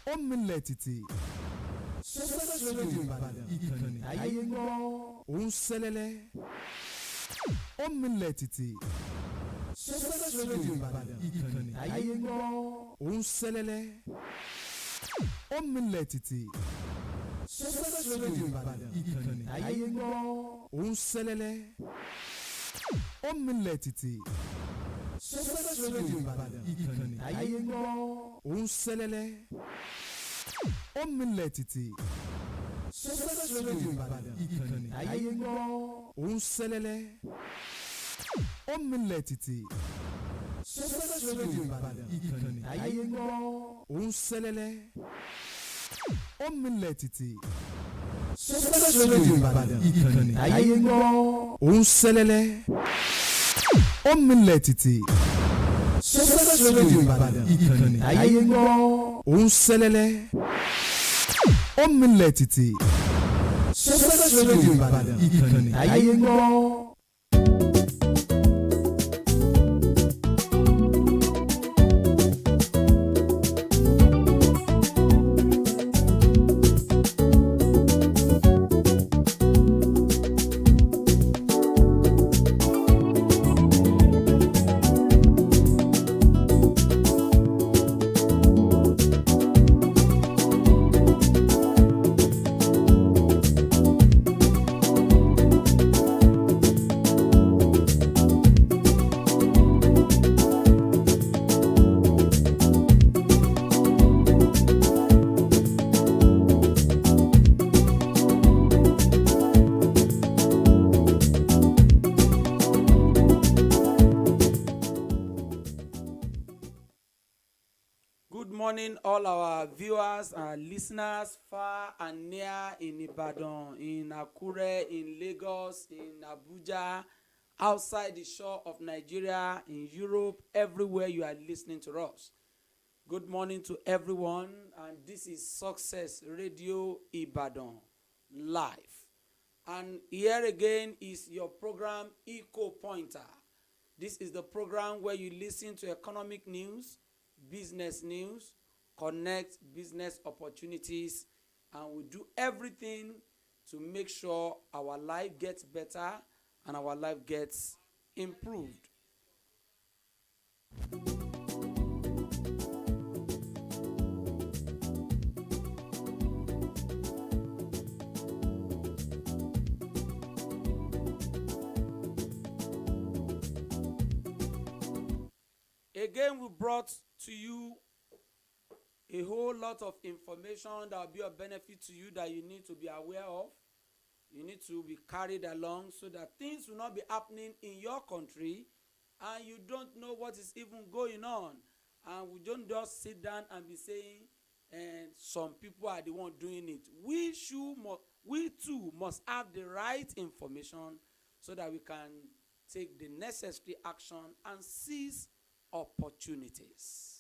ó milẹ̀ tìtì. Success Radio Ìbàdàn ìkànnì ayé ń gbọ́. Ó ń sẹ́lẹ̀lẹ̀. Ó milẹ̀ tìtì. Success Radio Ìbàdàn ìkànnì ayé ń gbọ́. Ó ń sẹ́lẹ̀lẹ̀. Ó milẹ̀ tìtì. Success Radio Ìbàdàn ìkànnì ayé ń gbọ́. Ó ń sẹ́lẹ̀lẹ̀. Ó milẹ̀ tìtì. Success Radio Ìbàdàn ìkànnì ayé ń gbọ́. Ó ń sẹ́lẹ̀lẹ̀. Ó milẹ̀ tìtì. Success Radio Ìbàdàn ìkànnì ayé ń gbọ́. Ó ń sẹ́lẹ̀lẹ̀. Ó milẹ̀ tìtì. Success Radio Ìbàdàn ìkànnì ayé ń gbọ́. Ó ń sẹ́lẹ̀lẹ̀. Ó milẹ̀ tìtì. Success Radio Ìbàdàn ìkànnì ayé ń gbọ́. Ó ń sẹ́lẹ̀lẹ̀. Ó milẹ̀ tìtì. Success Radio Ìbàdàn ìkànnì ayé ń gbọ́. Ó ń sẹ́lẹ̀lẹ̀. Ó milẹ̀ tìtì. Success Radio Ìbàdàn ìkànnì ayé ń gbọ́. Good morning, all our viewers and listeners far and near in Ibadan, in Akure, in Lagos, in Abuja, outside the shore of Nigeria, in Europe, everywhere you are listening to us. Good morning to everyone, and this is Success Radio Ibadan live. And here again is your program Eco Pointer. This is the program where you listen to economic news, business news, connect business opportunities, and we do everything to make sure our life gets better and our life gets improved. Again, we brought to you a whole lot of information that will be of benefit to you that you need to be aware of. You need to be carried along so that things will not be happening in your country and you don't know what is even going on. And we don't just sit down and be saying, and some people are the one doing it. We too must have the right information so that we can take the necessary action and seize opportunities.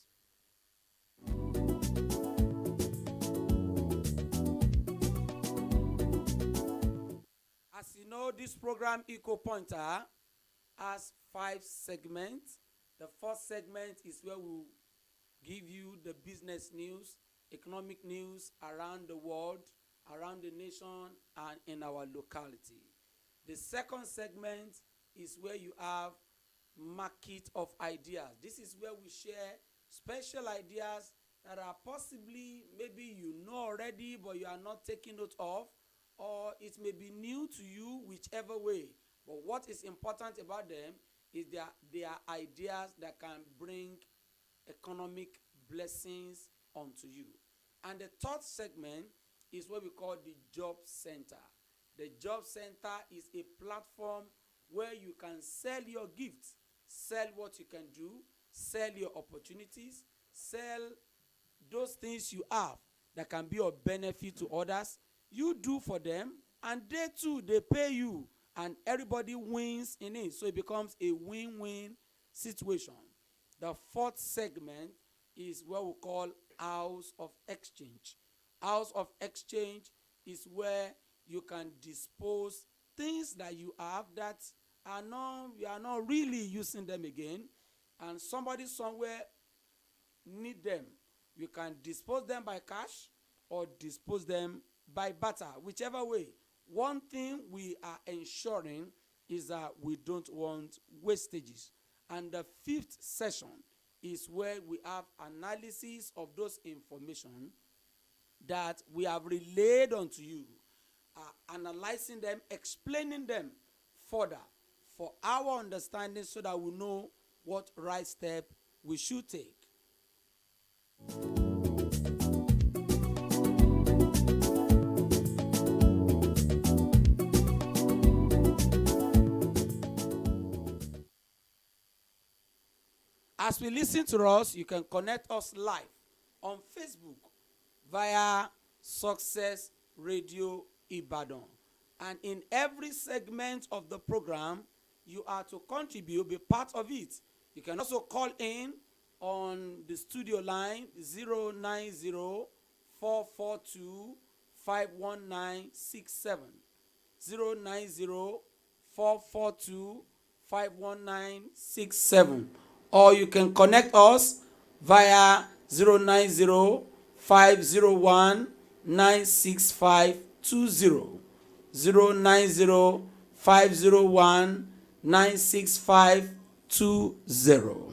As you know, this program Eco Pointer has 5 segments. The first segment is where we'll give you the business news, economic news around the world, around the nation, and in our locality. The second segment is where you have market of ideas. This is where we share special ideas that are possibly maybe you know already but you are not taking note of, or it may be new to you, whichever way. But what is important about them is they are ideas that can bring economic blessings onto you. And the third segment is what we call the Job Center. The Job Center is a platform where you can sell your gifts, sell what you can do, sell your opportunities, sell those things you have that can be of benefit to others. You do for them, and they too, they pay you, and everybody wins in it. So it becomes a win-win situation. The fourth segment is what we call House of Exchange. House of Exchange is where you can dispose things that you have that you are not really using them again, and somebody somewhere need them, You can dispose them by cash or dispose them by barter, whichever way. One thing we are ensuring is that we don't want wastages. And the fifth session is where we have analysis of those information that we have relayed unto you, analyzing them, explaining them further for our understanding so that we know what right step we should take. As we listen to us, you can connect us live on Facebook via Success Radio Ibadan. And in every segment of the program, you are to contribute, be part of it. You can also call in on the studio line 090-442-51967. 090-442-51967. Or you can connect us via 090-501-96520. 090-501-96520.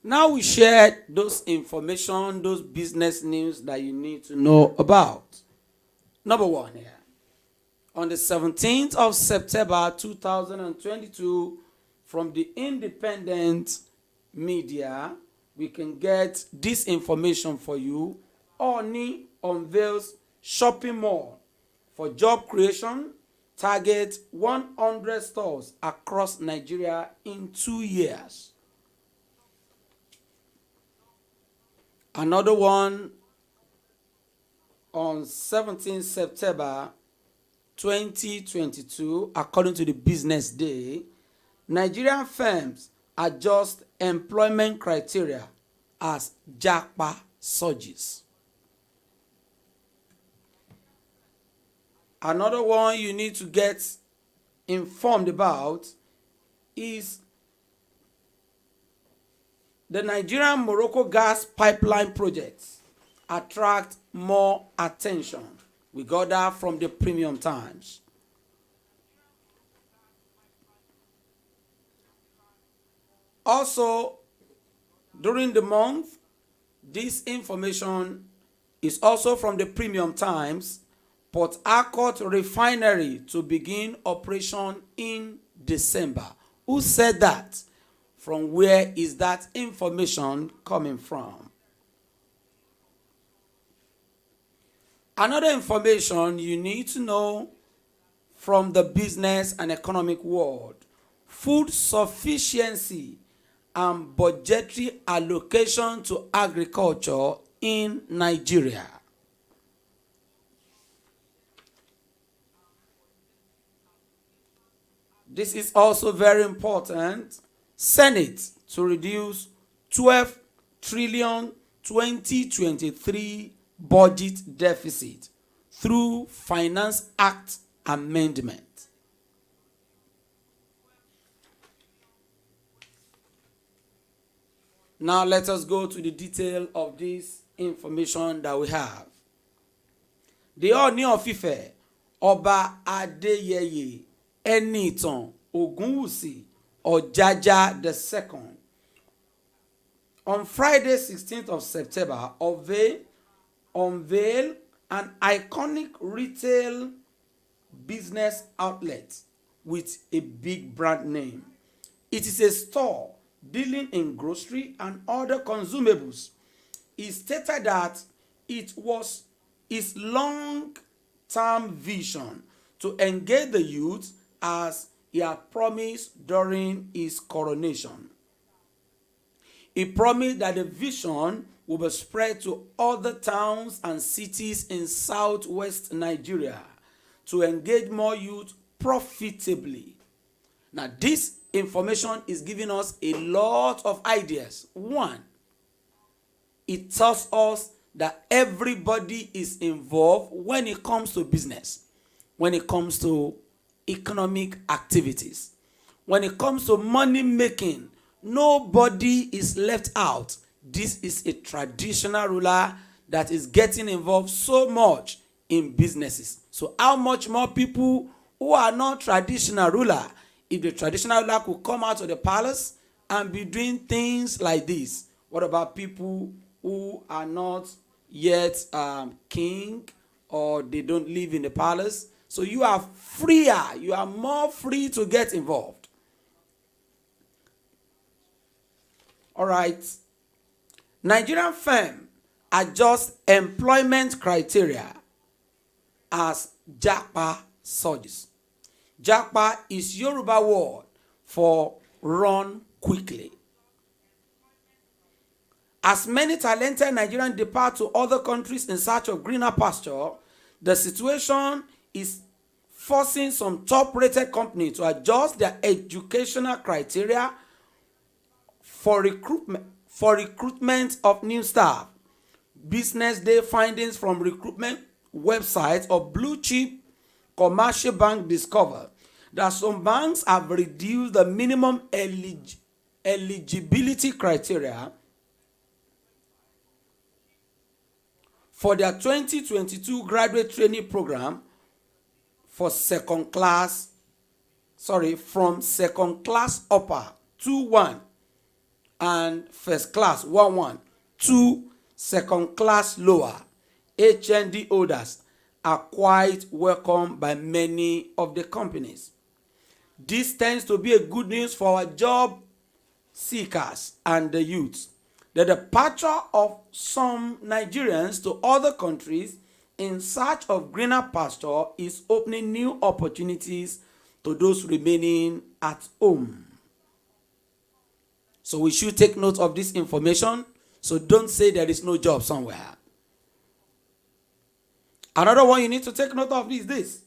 Now we share those information, those business news that you need to know about. Number one here. On the 17th of September 2022, from the independent media, we can get this information for you. Oni unveils shopping mall for job creation, target 100 stores across Nigeria in 2 years. Another one on 17 September 2022, according to the Business Day, Nigerian firms adjust employment criteria as Japa surges. Another one you need to get informed about is the Nigerian Morocco gas pipeline projects attract more attention. We got that from the Premium Times. Also, during the month, this information is also from the Premium Times. Port Harcourt refinery to begin operation in December. Who said that? From where is that information coming from? Another information you need to know from the business and economic world: food sufficiency and budgetary allocation to agriculture in Nigeria. This is also very important. Senate to reduce 12 trillion 2023 budget deficit through Finance Act amendment. Now let us go to the detail of this information that we have. The Ooni of Ife, Ọba Adeyeye Enitan Ogunwusi Ojaja II, on Friday 16th of September, unveil an iconic retail business outlet with a big brand name. It is a store dealing in grocery and other consumables. He stated that it was his long-term vision to engage the youth as he had promised during his coronation. He promised that the vision will be spread to other towns and cities in southwest Nigeria to engage more youth profitably. Now, this information is giving us a lot of ideas. One, it tells us that everybody is involved when it comes to business, when it comes to economic activities, when it comes to money making. Nobody is left out. This is a traditional ruler that is getting involved so much in businesses. So how much more people who are not traditional ruler, if the traditional ruler could come out of the palace and be doing things like this, what about people who are not yet king, or they don't live in the palace? So you are freer, you are more free to get involved. All right. Nigerian firm adjust employment criteria as Japa surges. Japa is Yoruba word for run quickly. As many talented Nigerians depart to other countries in search of greener pasture, the situation is forcing some top-rated companies to adjust their educational criteria for recruitment of new staff. Business Day findings from recruitment websites of blue chip commercial bank discover that some banks have reduced the minimum eligibility criteria for their 2022 graduate training program for from second class upper 2-1 and first class 1-1 to second class lower. HND holders are quite welcome by many of the companies. This tends to be a good news for our job seekers and the youth. The departure of some Nigerians to other countries in search of greener pasture is opening new opportunities to those remaining at home. So we should take note of this information. So don't say there is no job somewhere. Another one you need to take note of is this.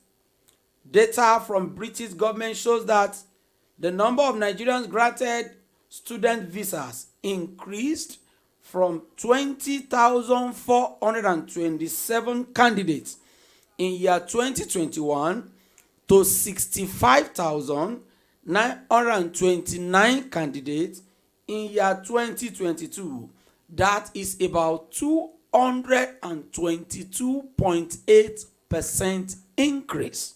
Data from British government shows that the number of Nigerians granted student visas increased from 20,427 candidates in year 2021 to 65,929 candidates in year 2022. That is about 222.8% increase.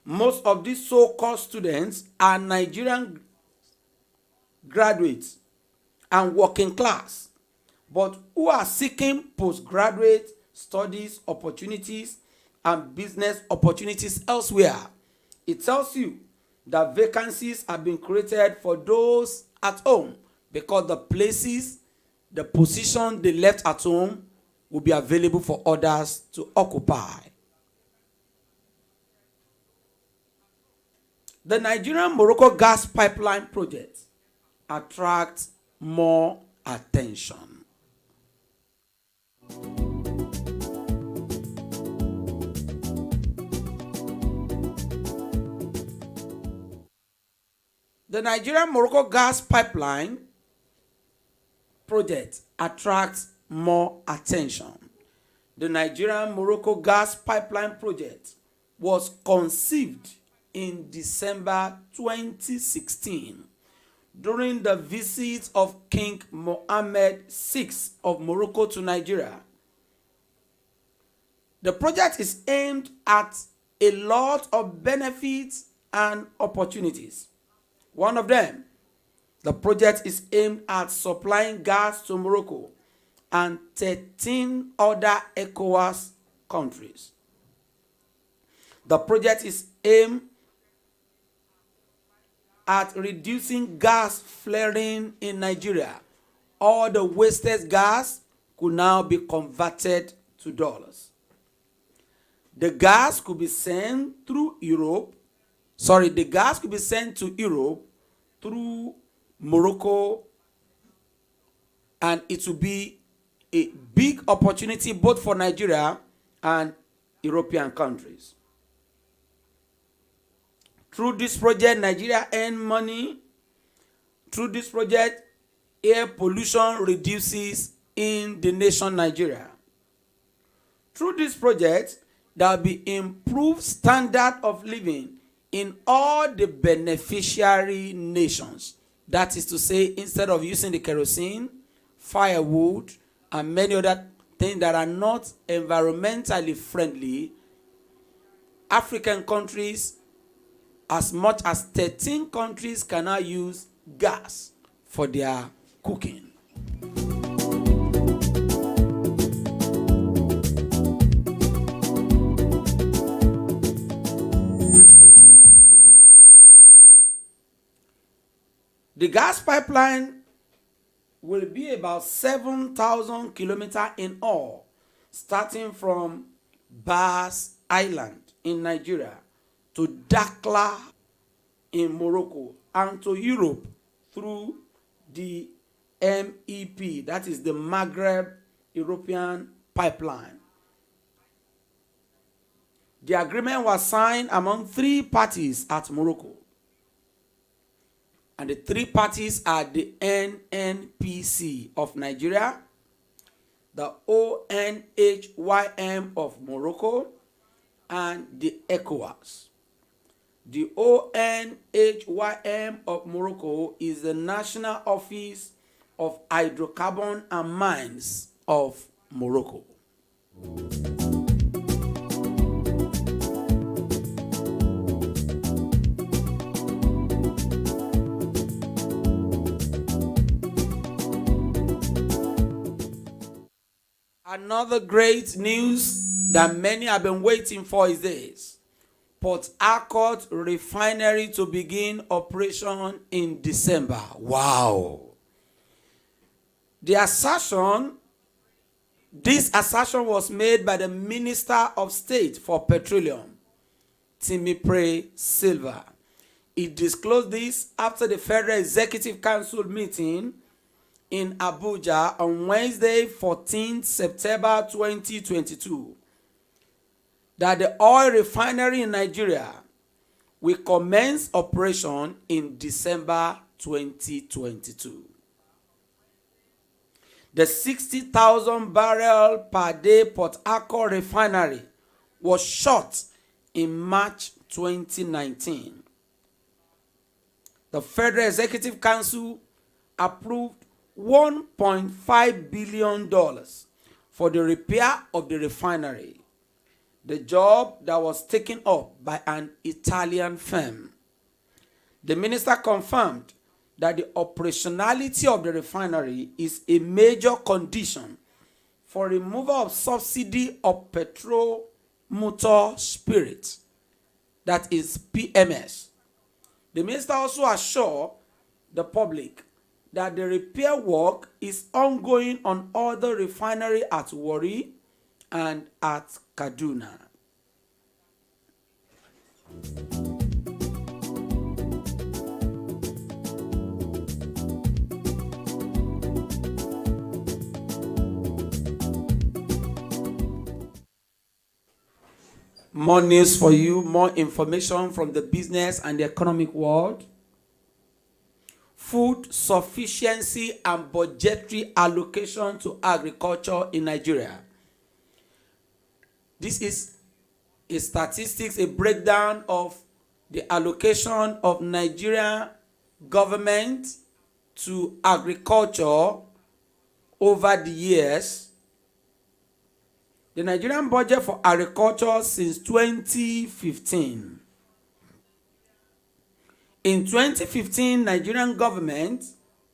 Most of these so-called students are Nigerian graduates and working class, but who are seeking postgraduate studies opportunities and business opportunities elsewhere. It tells you that vacancies have been created for those at home because the position they left at home will be available for others to occupy. The Nigerian-Morocco gas pipeline project attracts more attention. The Nigerian-Morocco gas pipeline project attracts more attention. The Nigerian-Morocco gas pipeline project was conceived in December 2016 during the visit of King Mohammed VI of Morocco to Nigeria. The project is aimed at a lot of benefits and opportunities. One of them, the project is aimed at supplying gas to Morocco and 13 other ECOWAS countries. The project is aimed at reducing gas flaring in Nigeria. All the wasted gas could now be converted to dollars. The gas could be sent through Europe. The gas could be sent to Europe through Morocco, and it will be a big opportunity both for Nigeria and European countries. Through this project, Nigeria earn money. Through this project, air pollution reduces in the nation Nigeria. Through this project, there will be improved standard of living in all the beneficiary nations. That is to say, instead of using the kerosene, firewood, and many other things that are not environmentally friendly, African countries, as much as 13 countries, can now use gas for their cooking. The gas pipeline will be about 7,000 kilometers in all, starting from Bas Island in Nigeria to Dakhla in Morocco and to Europe through the MEP, that is the Maghreb European Pipeline. The agreement was signed among 3 parties at Morocco. And the 3 parties are the NNPC of Nigeria, the ONHYM of Morocco, and the ECOWAS. The ONHYM of Morocco is the National Office of Hydrocarbon and Mines of Morocco. Another great news that many have been waiting for is this: Port Harcourt refinery to begin operation in December. Wow. This assertion was made by the Minister of State for Petroleum, Timipre Silva. He disclosed this after the Federal Executive Council meeting in Abuja on Wednesday, 14th September 2022, that the oil refinery in Nigeria will commence operation in December 2022. The 60,000 barrel per day Port Harcourt refinery was shut in March 2019. The Federal Executive Council approved $1.5 billion for the repair of the refinery, the job that was taken up by an Italian firm. The minister confirmed that the operationality of the refinery is a major condition for removal of subsidy of petrol motor spirit, that is PMS. The minister also assured the public that the repair work is ongoing on other refineries at Warri and at Kaduna. More news for you, more information from the business and the economic world. Food sufficiency and budgetary allocation to agriculture in Nigeria. This is a statistics, a breakdown of the allocation of Nigerian government to agriculture over the years. The Nigerian budget for agriculture since 2015. In 2015, Nigerian government,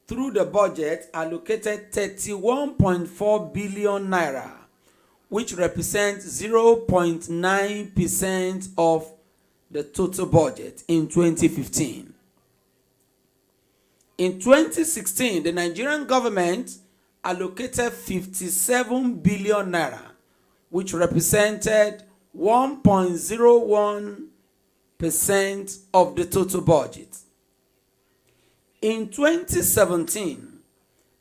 through the budget, allocated 31.4 billion naira, which represents 0.9% of the total budget in 2015. In 2016, the Nigerian government allocated 57 billion naira, which represented 1.01% of the total budget. In 2017,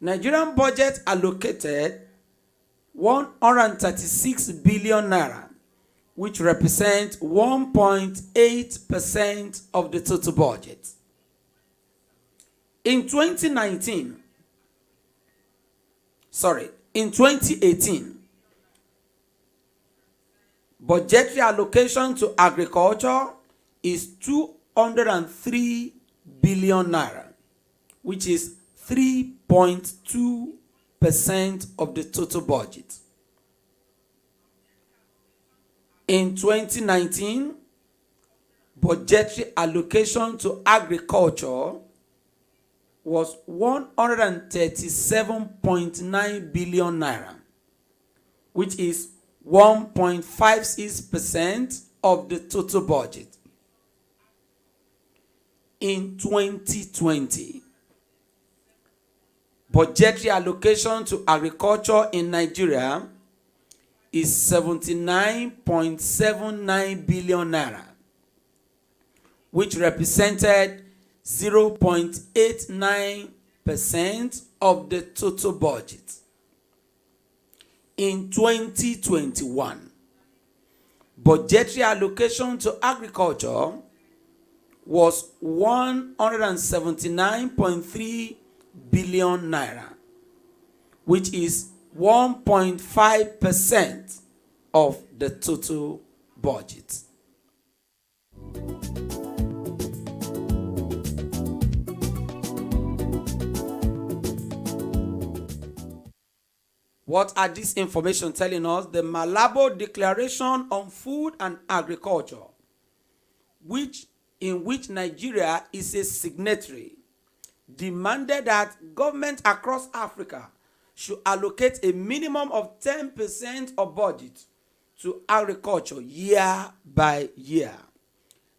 Nigerian budget allocated 136 billion naira, which represent 1.8% of the total budget. In 2018, budgetary allocation to agriculture is 203 billion naira, which is 3.2% of the total budget. In 2019, budgetary allocation to agriculture was 137.9 billion naira, which is 1.56% of the total budget. In 2020, budgetary allocation to agriculture in Nigeria is 79.79 billion naira, which represented 0.89% of the total budget. In 2021, budgetary allocation to agriculture was 179.3 billion naira, which is 1.5% of the total budget. What are these information telling us? The Malabo Declaration on Food and Agriculture, in which Nigeria is a signatory, demanded that governments across Africa should allocate a minimum of 10% of budget to agriculture year by year.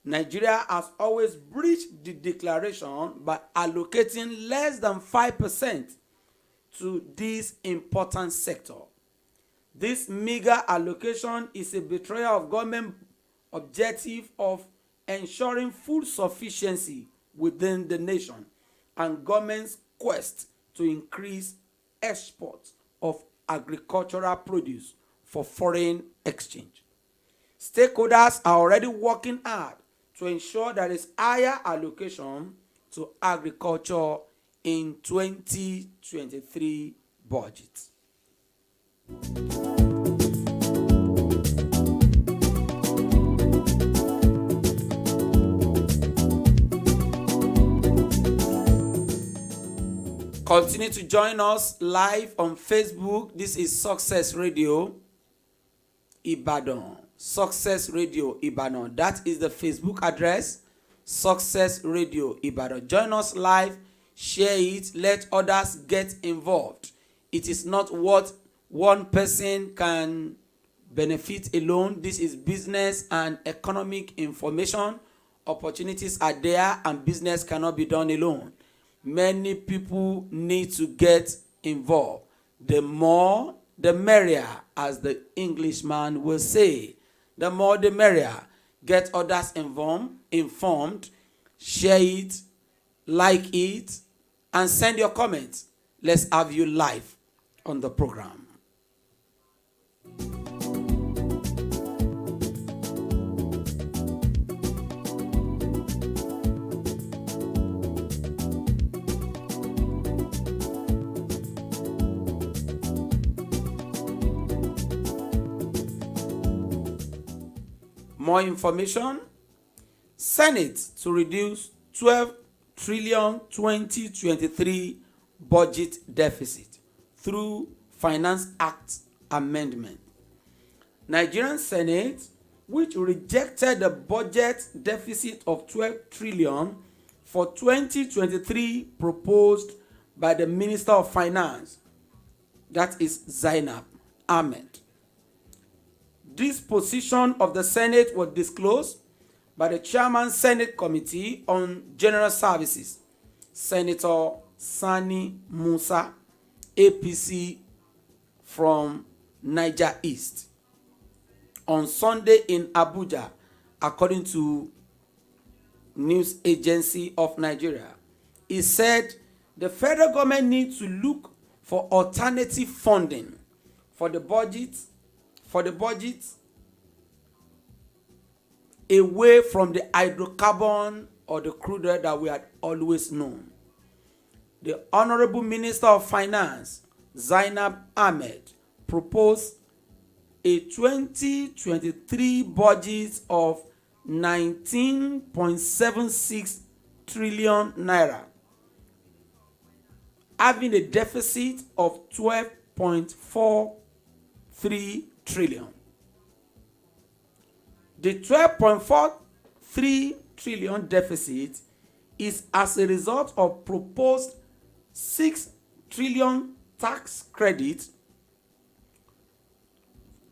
Nigeria has always breached the declaration by allocating less than 5% to this important sector. This meager allocation is a betrayal of government objective of ensuring food sufficiency within the nation and government's quest to increase exports of agricultural produce for foreign exchange. Stakeholders are already working hard to ensure there is higher allocation to agriculture in 2023 budget. Continue to join us live on Facebook. This is Success Radio Ibadan. Success Radio Ibadan. That is the Facebook address. Success Radio Ibadan. Join us live. Share it. Let others get involved. It is not what one person can benefit alone. This is business and economic information. Opportunities are there and business cannot be done alone. Many people need to get involved. The more, the merrier, as the Englishman will say. The more, the merrier. Get others informed, share it, like it, and send your comments. Let's have you live on the program. More information. Senate to reduce 12 trillion 2023 budget deficit through Finance Act amendment. Nigerian Senate, which rejected the budget deficit of 12 trillion for 2023 proposed by the Minister of Finance, that is Zainab Ahmed. This position of the Senate was disclosed by the Chairman Senate Committee on General Services, Senator Sani Musa, APC from Niger East, on Sunday in Abuja, according to News Agency of Nigeria. He said the federal government needs to look for alternative funding for the budget away from the hydrocarbon or the crude oil that we had always known. The Honorable Minister of Finance, Zainab Ahmed, proposed a 2023 budget of 19.76 trillion naira, having a deficit of 12.43 trillion. The 12.43 trillion deficit is as a result of proposed 6 trillion tax credit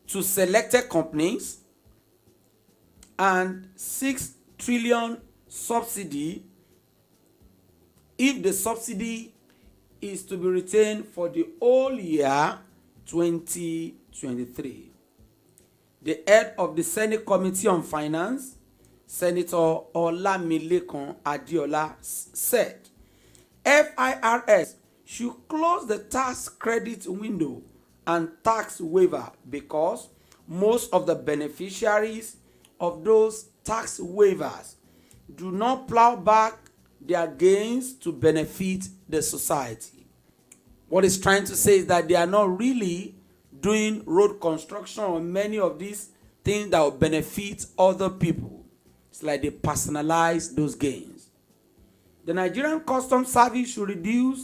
to selected companies and 6 trillion subsidy if the subsidy is to be retained for the whole year 2023. The head of the Senate Committee on Finance, Senator Olamilekan Adeola, said FIRS should close the tax credit window and tax waiver because most of the beneficiaries of those tax waivers do not plow back their gains to benefit the society. What it's trying to say is that they are not really doing road construction or many of these things that will benefit other people. It's like they personalize those gains. The Nigerian Customs Service should review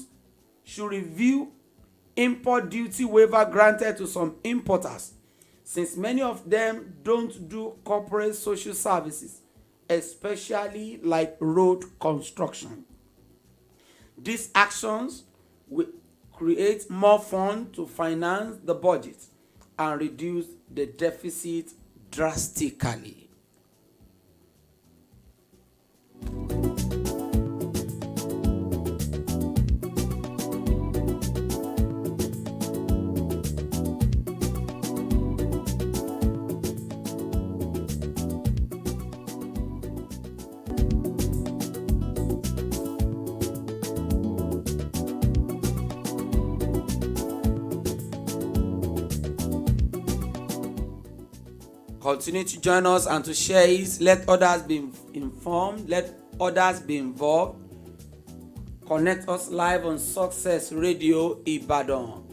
import duty waiver granted to some importers, since many of them don't do corporate social services, especially like road construction. These actions will create more funds to finance the budget and reduce the deficit drastically. Continue to join us and to share it. Let others be informed. Let others be involved. Connect us live on Success Radio Ibadan.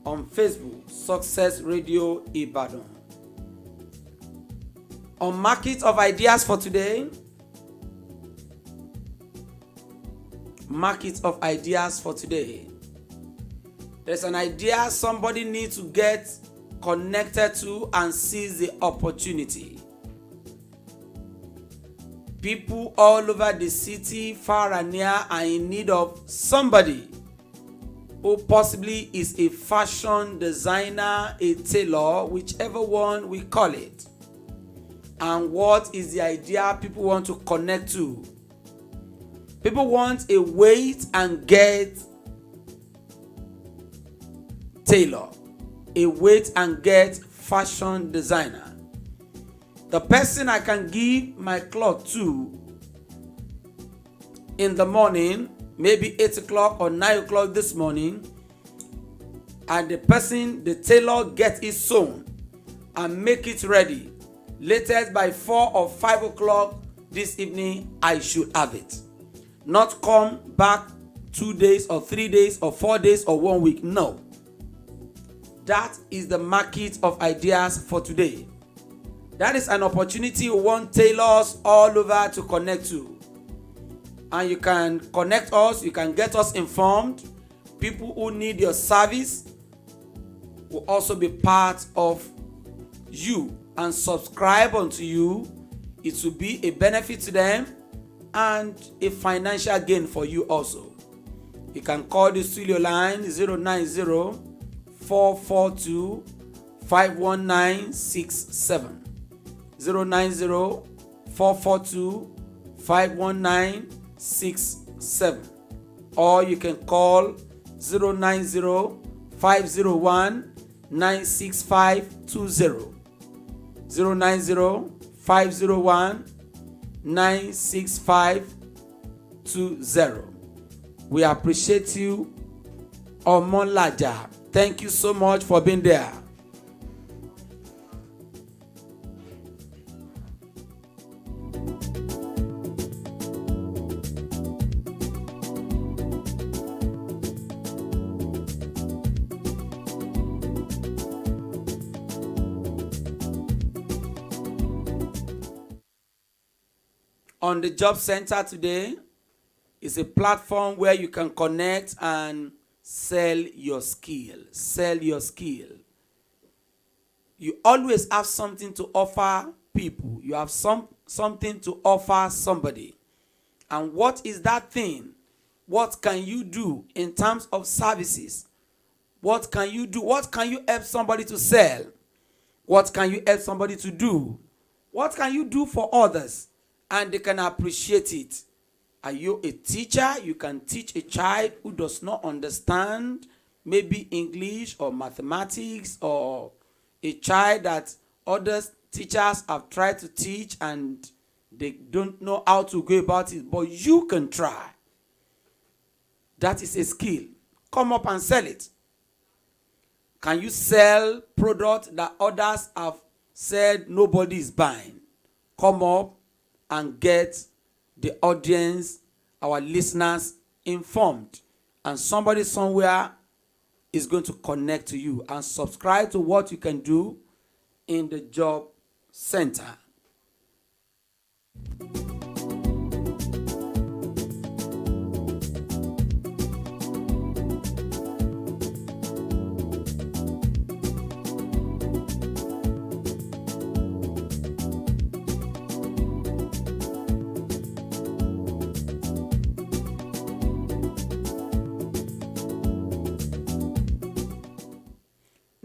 On Facebook, Success Radio Ibadan. On Market of Ideas for today. Market of Ideas for today. There's an idea somebody needs to get connected to and seize the opportunity. People all over the city, far and near, are in need of somebody who possibly is a fashion designer, a tailor, whichever one we call it. And what is the idea people want to connect to? People want a wait and get tailor, a wait and get fashion designer. The person I can give my cloth to in the morning, maybe 8 o'clock or 9 o'clock this morning, and the tailor gets it sewn and make it ready. Latest by 4 or 5 o'clock this evening, I should have it. Not come back 2 days or 3 days or 4 days or 1 week. No. That is the market of ideas for today. That is an opportunity we want tailors all over to connect to. And you can connect us, you can get us informed. People who need your service will also be part of you and subscribe unto you. It will be a benefit to them and a financial gain for you also. You can call the studio line 090-442-51967. 090-442-51967. Or you can call 090-501-96520. 090-501-96520. We appreciate you, Omolaja. Thank you so much for being there. on the job center today is a platform where you can connect and sell your skill. Sell your skill. You always have something to offer people. You have something to offer somebody. And what is that thing? What can you do in terms of services? What can you do? What can you help somebody to sell? What can you help somebody to do? What can you do for others? And they can appreciate it. Are you a teacher? You can teach a child who does not understand maybe English or mathematics, or a child that other teachers have tried to teach and they don't know how to go about it, but you can try. That is a skill. Come up and sell it. Can you sell products that others have said nobody is buying? Come up and get the audience, our listeners, informed. And somebody somewhere is going to connect to you and subscribe to what you can do in the job center.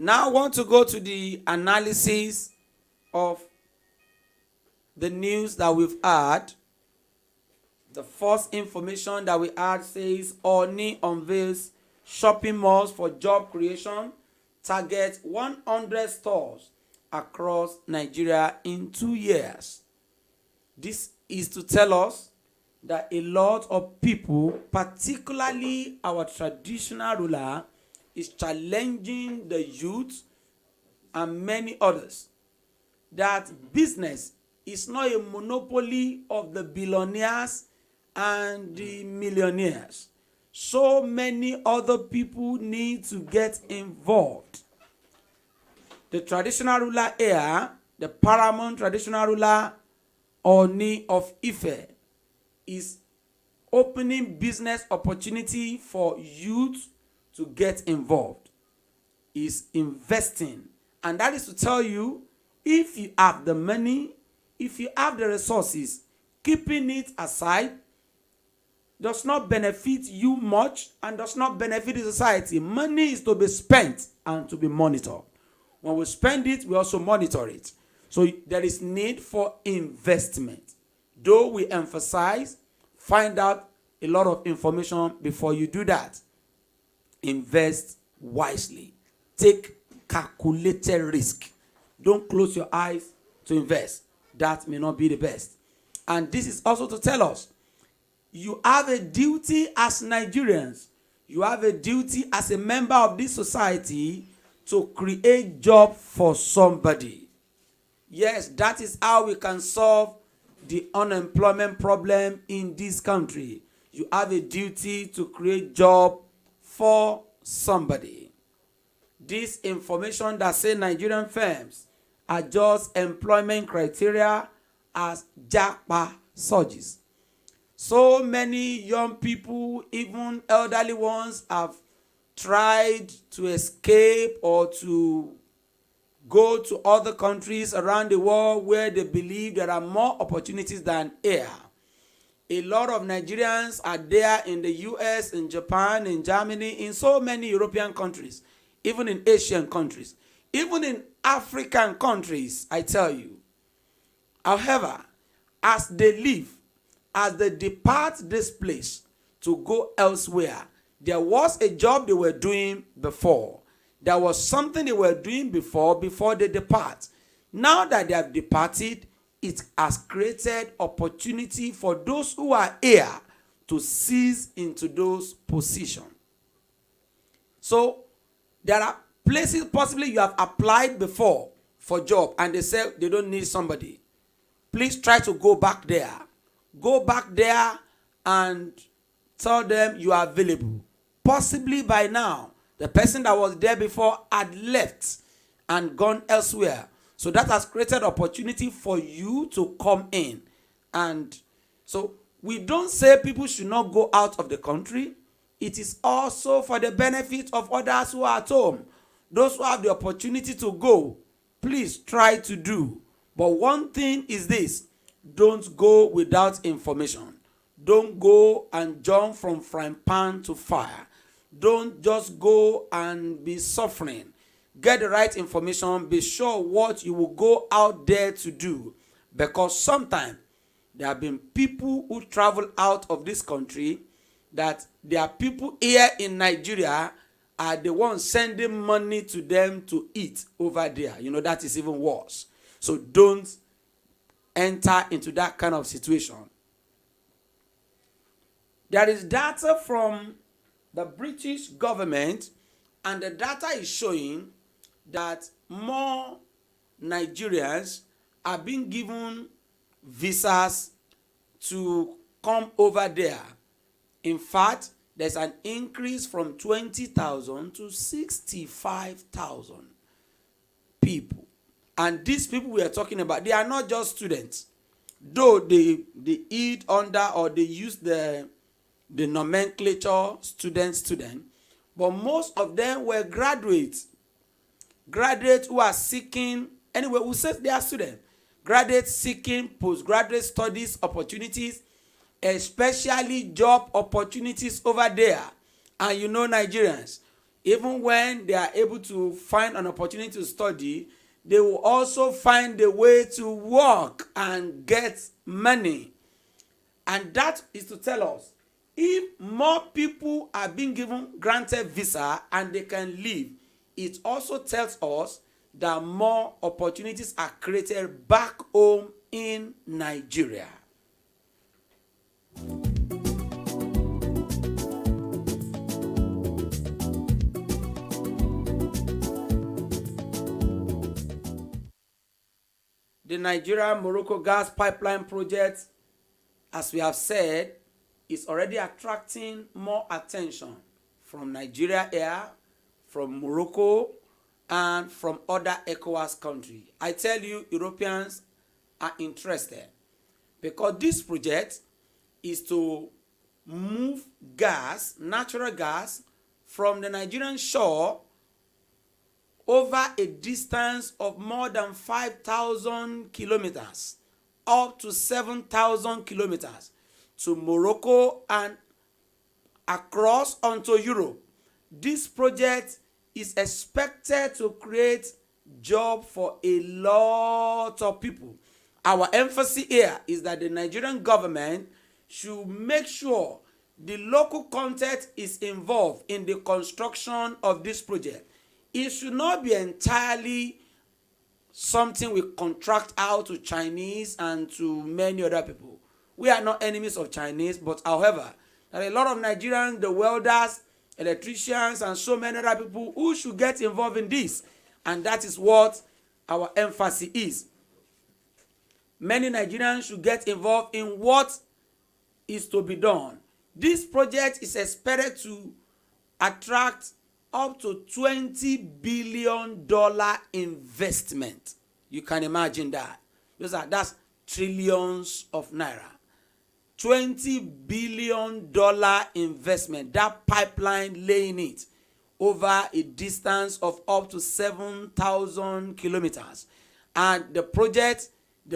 Now I want to go to the analysis of the news that we've had. The first information that we had says Oni unveils shopping malls for job creation, target 100 stores across Nigeria in 2 years. This is to tell us that a lot of people, particularly our traditional ruler, is challenging the youth and many others that business is not a monopoly of the billionaires and the millionaires. So many other people need to get involved. The traditional ruler here, the paramount traditional ruler Oni of Ife, is opening business opportunity for youth to get involved, is investing. And that is to tell you, if you have the money, if you have the resources, keeping it aside does not benefit you much and does not benefit the society. Money is to be spent and to be monitored. When we spend it, we also monitor it. So there is need for investment. Though we emphasize, find out a lot of information before you do that. Invest wisely. Take calculated risk. Don't close your eyes to invest. That may not be the best. And this is also to tell us, you have a duty as Nigerians, you have a duty as a member of this society to create job for somebody. Yes, that is how we can solve the unemployment problem in this country. You have a duty to create job for somebody. This information that say Nigerian firms adjust employment criteria as japa surges. So many young people, even elderly ones, have tried to escape or to go to other countries around the world where they believe there are more opportunities than here. A lot of Nigerians are there in the US, in Japan, in Germany, in so many European countries, even in Asian countries, even in African countries, I tell you. However, as they leave, as they depart this place to go elsewhere, there was a job they were doing before. There was something they were doing before they depart. Now that they have departed, it has created opportunity for those who are here to seize into those positions. So there are places possibly you have applied before for job and they say they don't need somebody. Please try to go back there. Go back there and tell them you are available. Possibly by now, the person that was there before had left and gone elsewhere. So that has created opportunity for you to come in and So we don't say people should not go out of the country. It is also for the benefit of others who are at home. Those who have the opportunity to go, please try to do. But one thing is this: don't go without information. Don't go and jump from frying pan to fire. Don't just go and be suffering. Get the right information. Be sure what you will go out there to do. Because sometimes there have been people who travel out of this country that there are people here in Nigeria are the ones sending money to them to eat over there. That is even worse. So don't enter into that kind of situation. There is data from the British government, and the data is showing that more Nigerians are being given visas to come over there. In fact, there's an increase from 20,000 to 65,000 people. And these people we are talking about, they are not just students. Though they eat under, or they use the nomenclature student, but most of them were graduates who are seeking, anyway, who says they are students, graduates seeking postgraduate studies opportunities, especially job opportunities over there. And Nigerians, even when they are able to find an opportunity to study, they will also find a way to work and get money. And that is to tell us, if more people are being granted visa and they can leave, it also tells us that more opportunities are created back home in Nigeria. The Nigeria-Morocco gas pipeline project, as we have said, is already attracting more attention from Nigeria here, from Morocco, and from other ECOWAS countries. I tell you, Europeans are interested because this project is to move gas, natural gas, from the Nigerian shore over a distance of more than 5,000 kilometers, up to 7,000 kilometers, to Morocco and across onto Europe. This project is expected to create jobs for a lot of people. Our emphasis here is that the Nigerian government should make sure the local content is involved in the construction of this project. It should not be entirely something we contract out to Chinese and to many other people. We are not enemies of Chinese, but however, there are a lot of Nigerians, the welders, electricians, and so many other people who should get involved in this. And that is what our emphasis is. Many Nigerians should get involved in what is to be done. This project is expected to attract up to $20 billion investment. You can imagine that. That's trillions of naira. $20 billion investment. That pipeline laying it over a distance of up to 7,000 kilometers. And the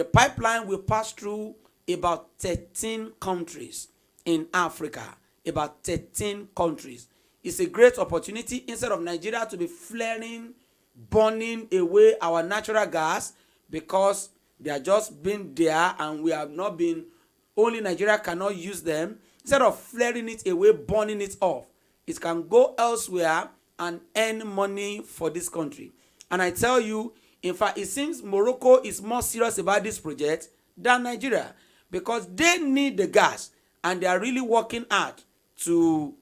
pipeline will pass through about 13 countries in Africa. About 13 countries. It's a great opportunity, instead of Nigeria to be flaring, burning away our natural gas, because they are just been there and we have not been, only Nigeria cannot use them. Instead of flaring it away, burning it off, it can go elsewhere and earn money for this country. And I tell you, in fact, it seems Morocco is more serious about this project than Nigeria, because they need the gas and they are really working hard to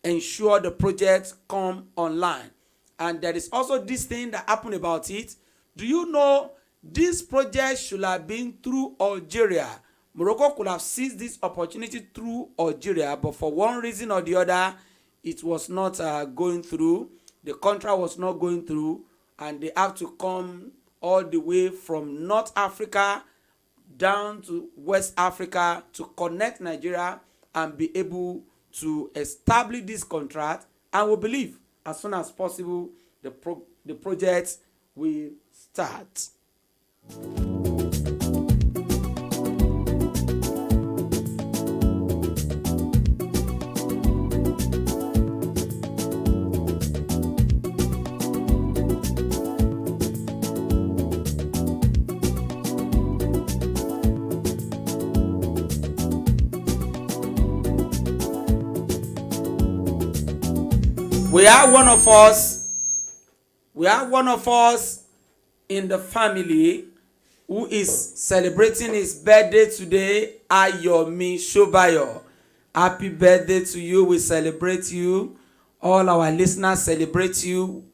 ensure the projects come online. And there is also this thing that happened about it. Do you know this project should have been through Algeria? Morocco could have seized this opportunity through Algeria, but for one reason or the other, it was not going through. The contract was not going through, and they have to come all the way from North Africa down to West Africa to connect Nigeria and be able to establish this contract. And we believe as soon as possible the project will start. We have one of us in the family who is celebrating his birthday today, Ayomi Shobayo. Happy birthday to you. We celebrate you. All our listeners celebrate you.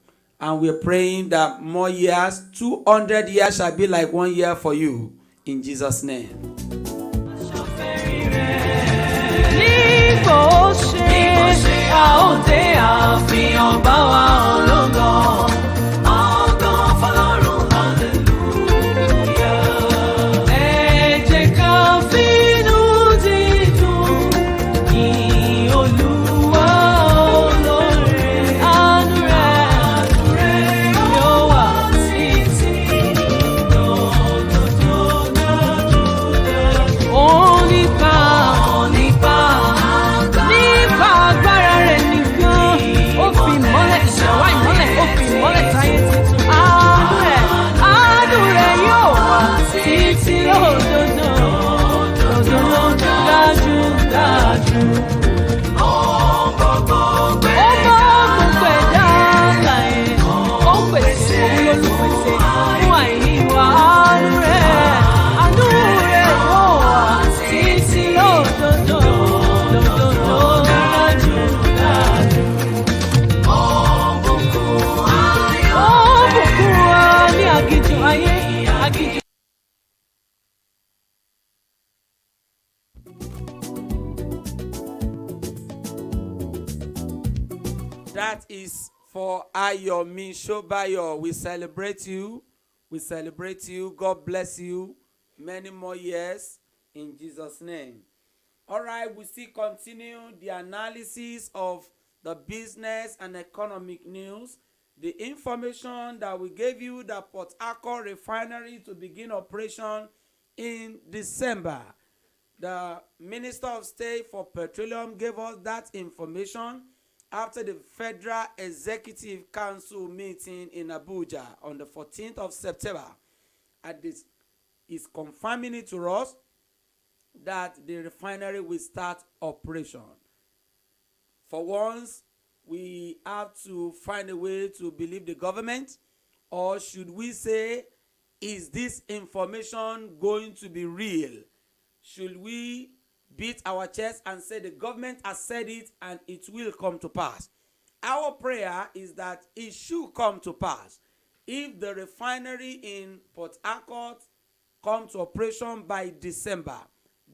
And we're praying that more years, 200 years shall be like 1 year for you. In Jesus' name. That is for Ayomi Shobayo. We celebrate you. We celebrate you. God bless you. Many more years in Jesus' name. All right, we still continue the analysis of the business and economic news. The information that we gave you that Port Harcourt refinery to begin operation in December. The Minister of State for Petroleum gave us that information after the Federal Executive Council meeting in Abuja on the 14th of September. And this is confirming it to us that the refinery will start operation. For once, we have to find a way to believe the government, or should we say, is this information going to be real? Should we beat our chest and say the government has said it and it will come to pass? Our prayer is that it should come to pass. If the refinery in Port Harcourt comes to operation by December,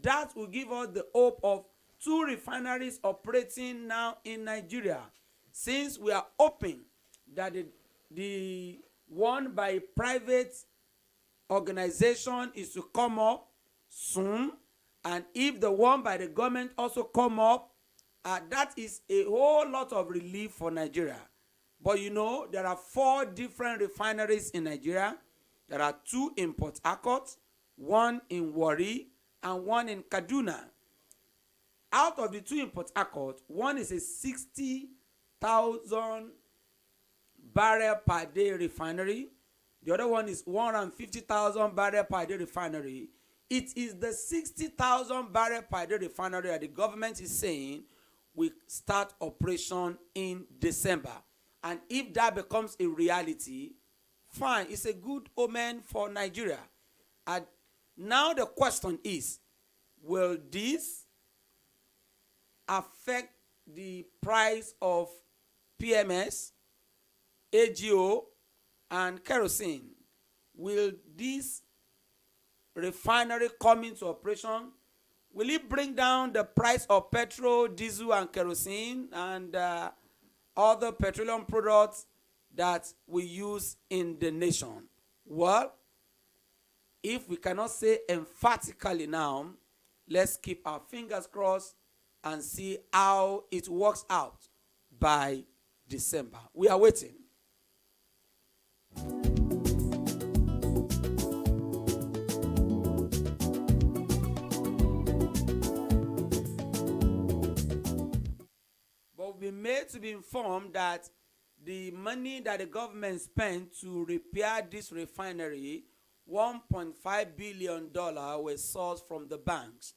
that will give us the hope of 2 refineries operating now in Nigeria. Since we are hoping that the one by private organization is to come up soon, and if the one by the government also come up, that is a whole lot of relief for Nigeria. But you know, there are 4 different refineries in Nigeria. There are 2 in Port Harcourt, 1 in Warri, and 1 in Kaduna. Out of the 2 in Port Harcourt, 1 is a 60,000 barrel per day refinery. The other one is 150,000 barrel per day refinery. It is the 60,000 barrel per day refinery that the government is saying will start operation in December. And if that becomes a reality, fine, it's a good omen for Nigeria. And now the question is, will this affect the price of PMS, AGO, and kerosene? Will this refinery come into operation? Will it bring down the price of petrol, diesel, and kerosene and other petroleum products that we use in the nation? Well, If we cannot say emphatically now, let's keep our fingers crossed and see how it works out by December. We are waiting. But we've been made to be informed that the money that the government spent to repair this refinery, $1.5 billion, was sourced from the banks.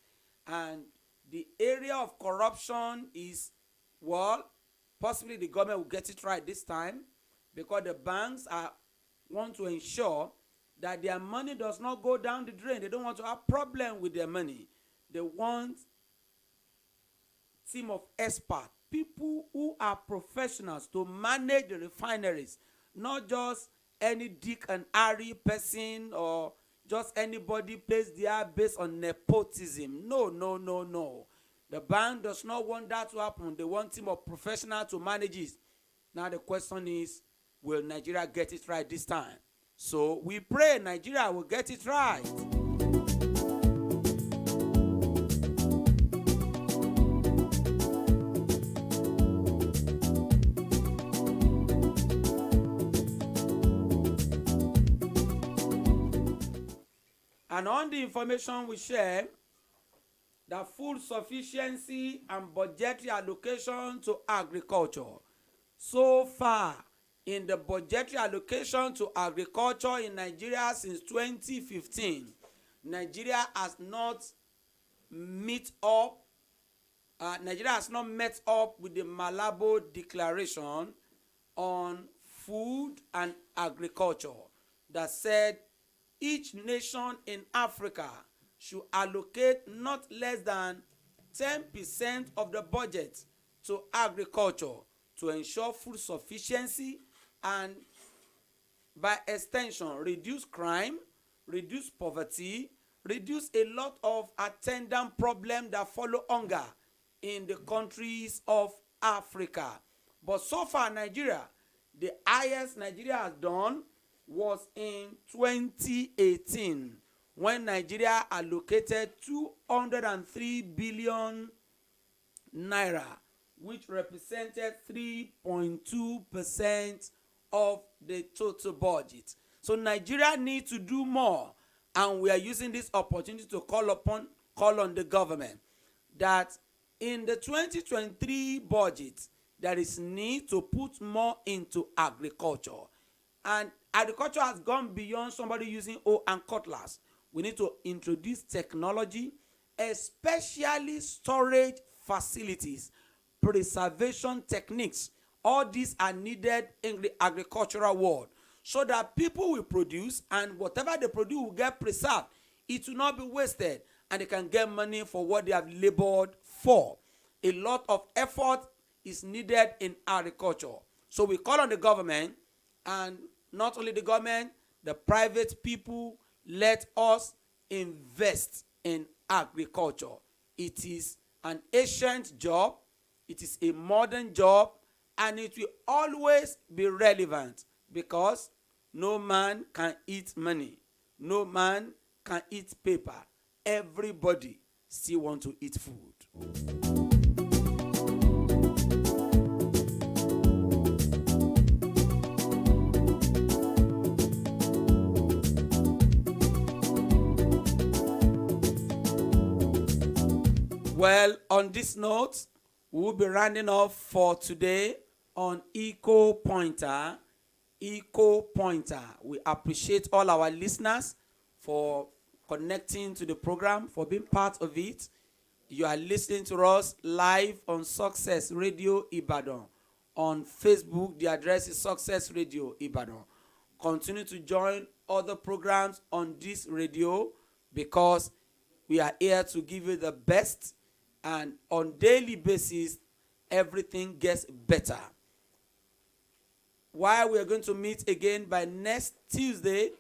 And the area of corruption is, well, possibly the government will get it right this time, because the banks want to ensure that their money does not go down the drain. They don't want to have problem with their money. They want team of experts, people who are professionals, to manage the refineries, not just any Dick and Harry person or just anybody placed there based on nepotism. No, no, no, no. The bank does not want that to happen. They want team of professionals to manage it. Now the question is, will Nigeria get it right this time? So we pray Nigeria will get it right. And on the information we share, the food sufficiency and budgetary allocation to agriculture. So far, in the budgetary allocation to agriculture in Nigeria since 2015, Nigeria has not met up with the Malabo Declaration on food and agriculture that said each nation in Africa should allocate not less than 10% of the budget to agriculture to ensure food sufficiency and, by extension, reduce crime, reduce poverty, reduce a lot of attendant problems that follow hunger in the countries of Africa. But so far, Nigeria, the highest Nigeria has done was in 2018, when Nigeria allocated 203 billion naira, which represented 3.2% of the total budget. So Nigeria needs to do more, and we are using this opportunity to call on the government that in the 2023 budget there is need to put more into agriculture. And agriculture has gone beyond somebody using hoe and cutlass. We need to introduce technology, especially storage facilities, preservation techniques. All these are needed in the agricultural world, so that people will produce, and whatever they produce will get preserved. It will not be wasted, and they can get money for what they have labored for. A lot of effort is needed in agriculture. So we call on the government, and not only the government, the private people, let us invest in agriculture. It is an ancient job, it is a modern job, and it will always be relevant, because no man can eat money, no man can eat paper. Everybody still want to eat food. Well, on this note, we will be rounding off for today on Eco Pointer. Eco Pointer. We appreciate all our listeners for connecting to the program, for being part of it. You are listening to us live on Success Radio Ibadan. On Facebook, the address is Success Radio Ibadan. Continue to join other programs on this radio, because we are here to give you the best, and on daily basis everything gets better. While we are going to meet again by next Tuesday,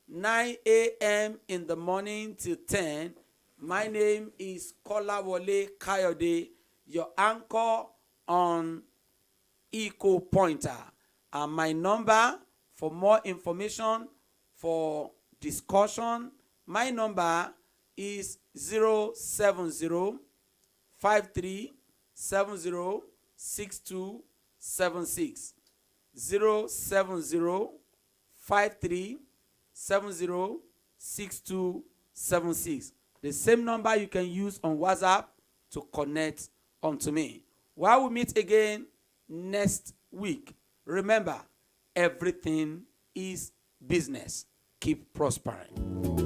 9 a.m. in the morning till 10, my name is Kolawole Kayode, your anchor on Eco Pointer. And my number for more information, for discussion, My number is 070-5370-6276. 070-5370-6276. The same number you can use on WhatsApp to connect unto me. While we meet again next week, remember, everything is business. Keep prospering.